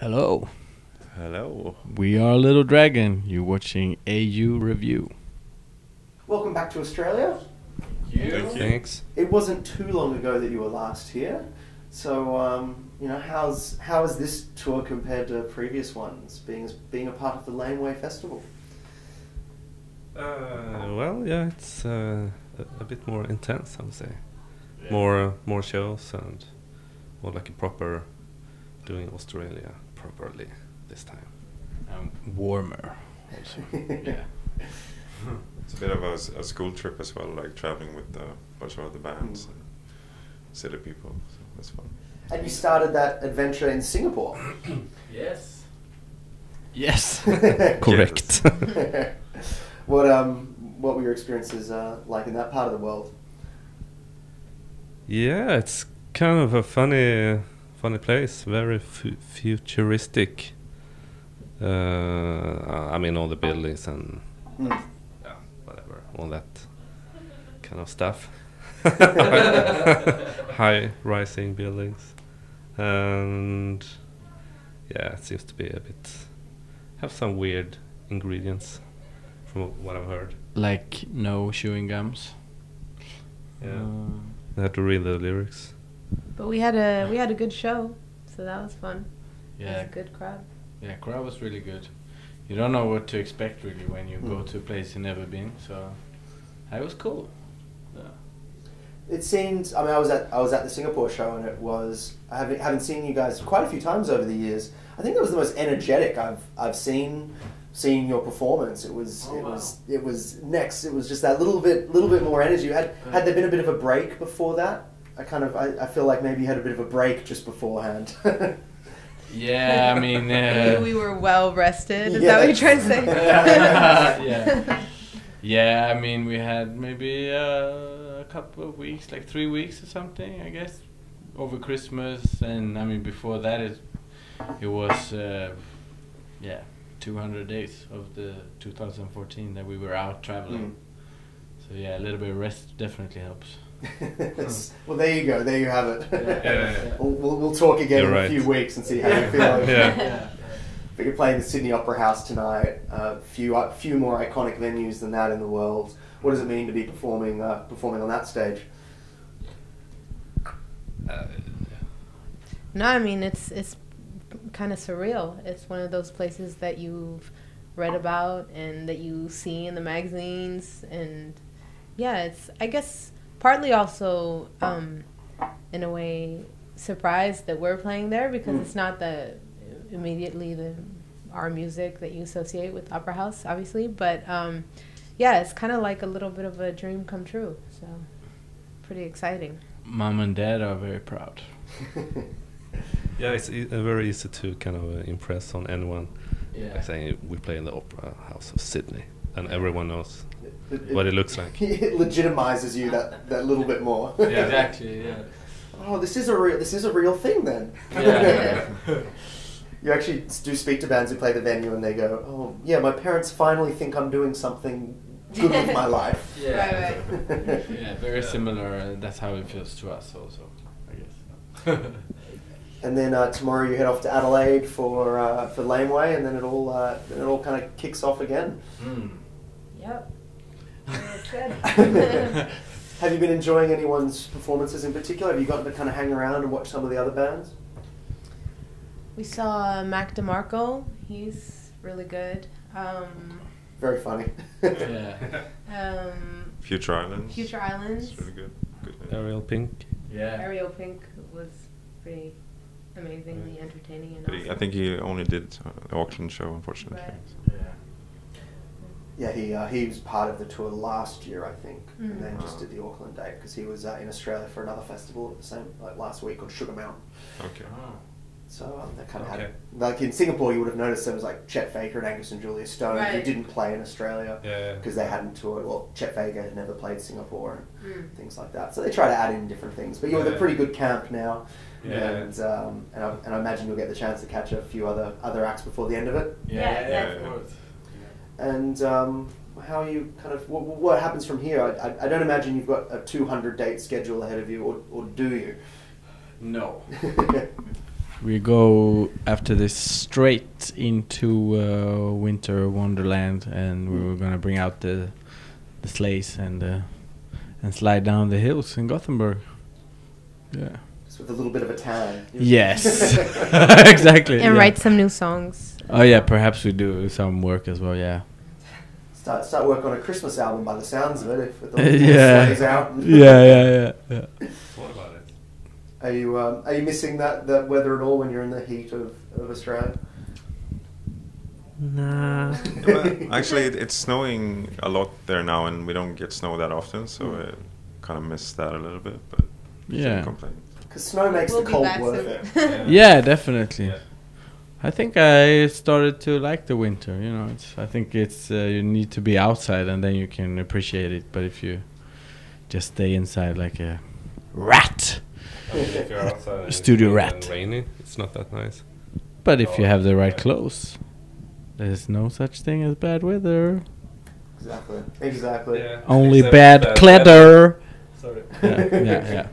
Hello. Hello. We are Little Dragon. You're watching AU Review. Welcome back to Australia. Thank you. Thanks. It wasn't too long ago that you were last here, so how is this tour compared to previous ones? Being a part of the Laneway festival. Well, yeah, it's a bit more intense, I would say. Yeah. More shows and more like a proper doing Australia properly this time. Warmer. Also. Yeah. It's a bit of a school trip as well, like traveling with a bunch of other bands and silly people. So that's fun. And you started that adventure in Singapore. Yes. Yes. Correct. What were your experiences like in that part of the world? Yeah, it's kind of a funny place, very futuristic. I mean, all the buildings and whatever, all that kind of stuff. High rising buildings, and yeah, it seems to be have some weird ingredients from what I've heard. Like no chewing gums. Yeah, I had to read the lyrics. But we had a good show, so that was fun. Yeah, it was a good crowd. Yeah, crowd was really good. You don't know what to expect really when you go to a place you've never been, so it was cool. Yeah. It seemed. I mean, I was at the Singapore show, and it was. I haven't seen you guys quite a few times over the years. I think it was the most energetic I've seen your performance. It was next. It was just that little bit more energy. Had there been a bit of a break before that? I feel like maybe you had a bit of a break just beforehand. Yeah, I mean... we were well rested, is that what you're trying to say? Yeah. Yeah, I mean, we had maybe a couple of weeks, like 3 weeks or something, I guess, over Christmas. And, I mean, before that, it was, 200 days of the 2014 that we were out traveling. So, yeah, a little bit of rest definitely helps. Well, there you go. There you have it. Yeah. We'll talk again in a few weeks and see how you feel. Yeah. But you're playing the Sydney Opera House tonight. Few more iconic venues than that in the world. What does it mean to be performing on that stage? No, I mean it's kind of surreal. It's one of those places that you've read about and that you see in the magazines, and yeah, it's I guess. Partly also, in a way, surprised that we're playing there because it's not immediately our music that you associate with Opera House, obviously. But yeah, it's kind of like a little bit of a dream come true. So pretty exciting. Mom and Dad are very proud. Yeah, it's very easy to kind of impress on anyone. Yeah. Like saying we play in the Opera House of Sydney, and everyone knows what it looks like. It legitimizes you that little bit more. Yeah, exactly. Yeah. Oh, this is a real thing then. Yeah. You actually do speak to bands who play the venue, and they go, "Oh, yeah, my parents finally think I'm doing something good with my life." Yeah. Right. Yeah, very similar. That's how it feels to us also, I guess. And then tomorrow you head off to Adelaide for Laneway, and then it all kind of kicks off again. Yep. That's good. Have you been enjoying anyone's performances in particular? Have you gotten to kind of hang around and watch some of the other bands? We saw Mac DeMarco. He's really good. Very funny. Yeah. Future Islands. Future Islands. It's really good. Ariel Pink. Yeah. Ariel Pink was pretty amazingly entertaining and But awesome. I think he only did the auction show, unfortunately. Right. Yeah, he was part of the tour last year, I think, and then Mm. just did the Auckland date because he was in Australia for another festival at the same last week called Sugar Mountain. Okay. So they kind of Okay. had, like in Singapore, you would have noticed there was like Chet Faker and Angus and Julia Stone who Right. didn't play in Australia Yeah. because they hadn't toured. Well, Chet Faker had never played Singapore and things like that. So they try to add in different things. But you're with a pretty good camp now, and I imagine you'll get the chance to catch a few other acts before the end of it. Yeah, exactly. Of course. And how are you kind of what happens from here? I don't imagine you've got a 200 date schedule ahead of you, or do you? No. we go after this straight into winter wonderland, and we were gonna bring out the sleighs and slide down the hills in Gothenburg. Yeah. Just with a little bit of a tan. Yes. Exactly. And yeah. write some new songs. Oh yeah, perhaps we do some work as well. Yeah. Start work on a Christmas album by the sounds of it. If with all the Yeah. sleighs out. Yeah. What about it? Are you missing that weather at all when you're in the heat of Australia? Nah. Well, actually, it's snowing a lot there now, and we don't get snow that often, so I kind of miss that a little bit. But Yeah. can't complain. Because snow makes We'll the be cold back worth soon. it. Yeah, definitely. Yeah. I think I started to like the winter. You know, I think it's you need to be outside and then you can appreciate it. But if you just stay inside like a rat, If you're outside and Studio it's rat. rainy, it's not that nice. but if you have the right Yeah. clothes, there's no such thing as bad weather. Exactly. Only bad cleather. Sorry. Yeah.